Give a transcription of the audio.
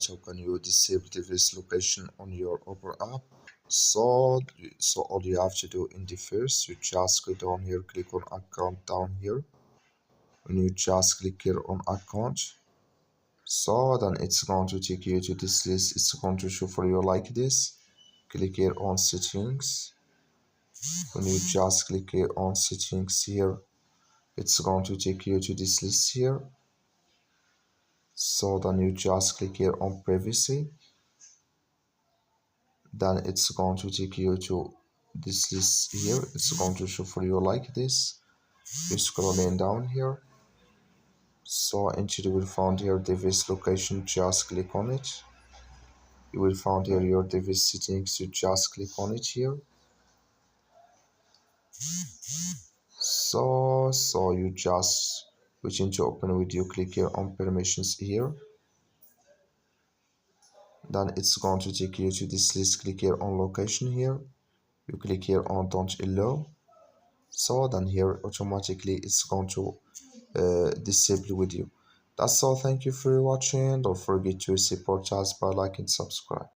how can you disable device location on your Opera app. So all you have to do in the first, you just go down here, click on account down here. When you just click here on account, so then it's going to take you to this list. It's going to show for you like this. Click here on settings. When you just click here on settings here, it's going to take you to this list here. So then you just click here on privacy. Then it's going to take you to this list here. It's going to show for you like this. You scrolling down here, so until you will find here device location, just click on it. You will find here your device settings, you just click on it here. So you just waiting to open with you, click here on permissions here. Then it's going to take you to this list. Click here on location here. You click here on don't allow. So then here automatically it's going to disable with you. That's all. Thank you for watching. Don't forget to support us by liking and subscribe.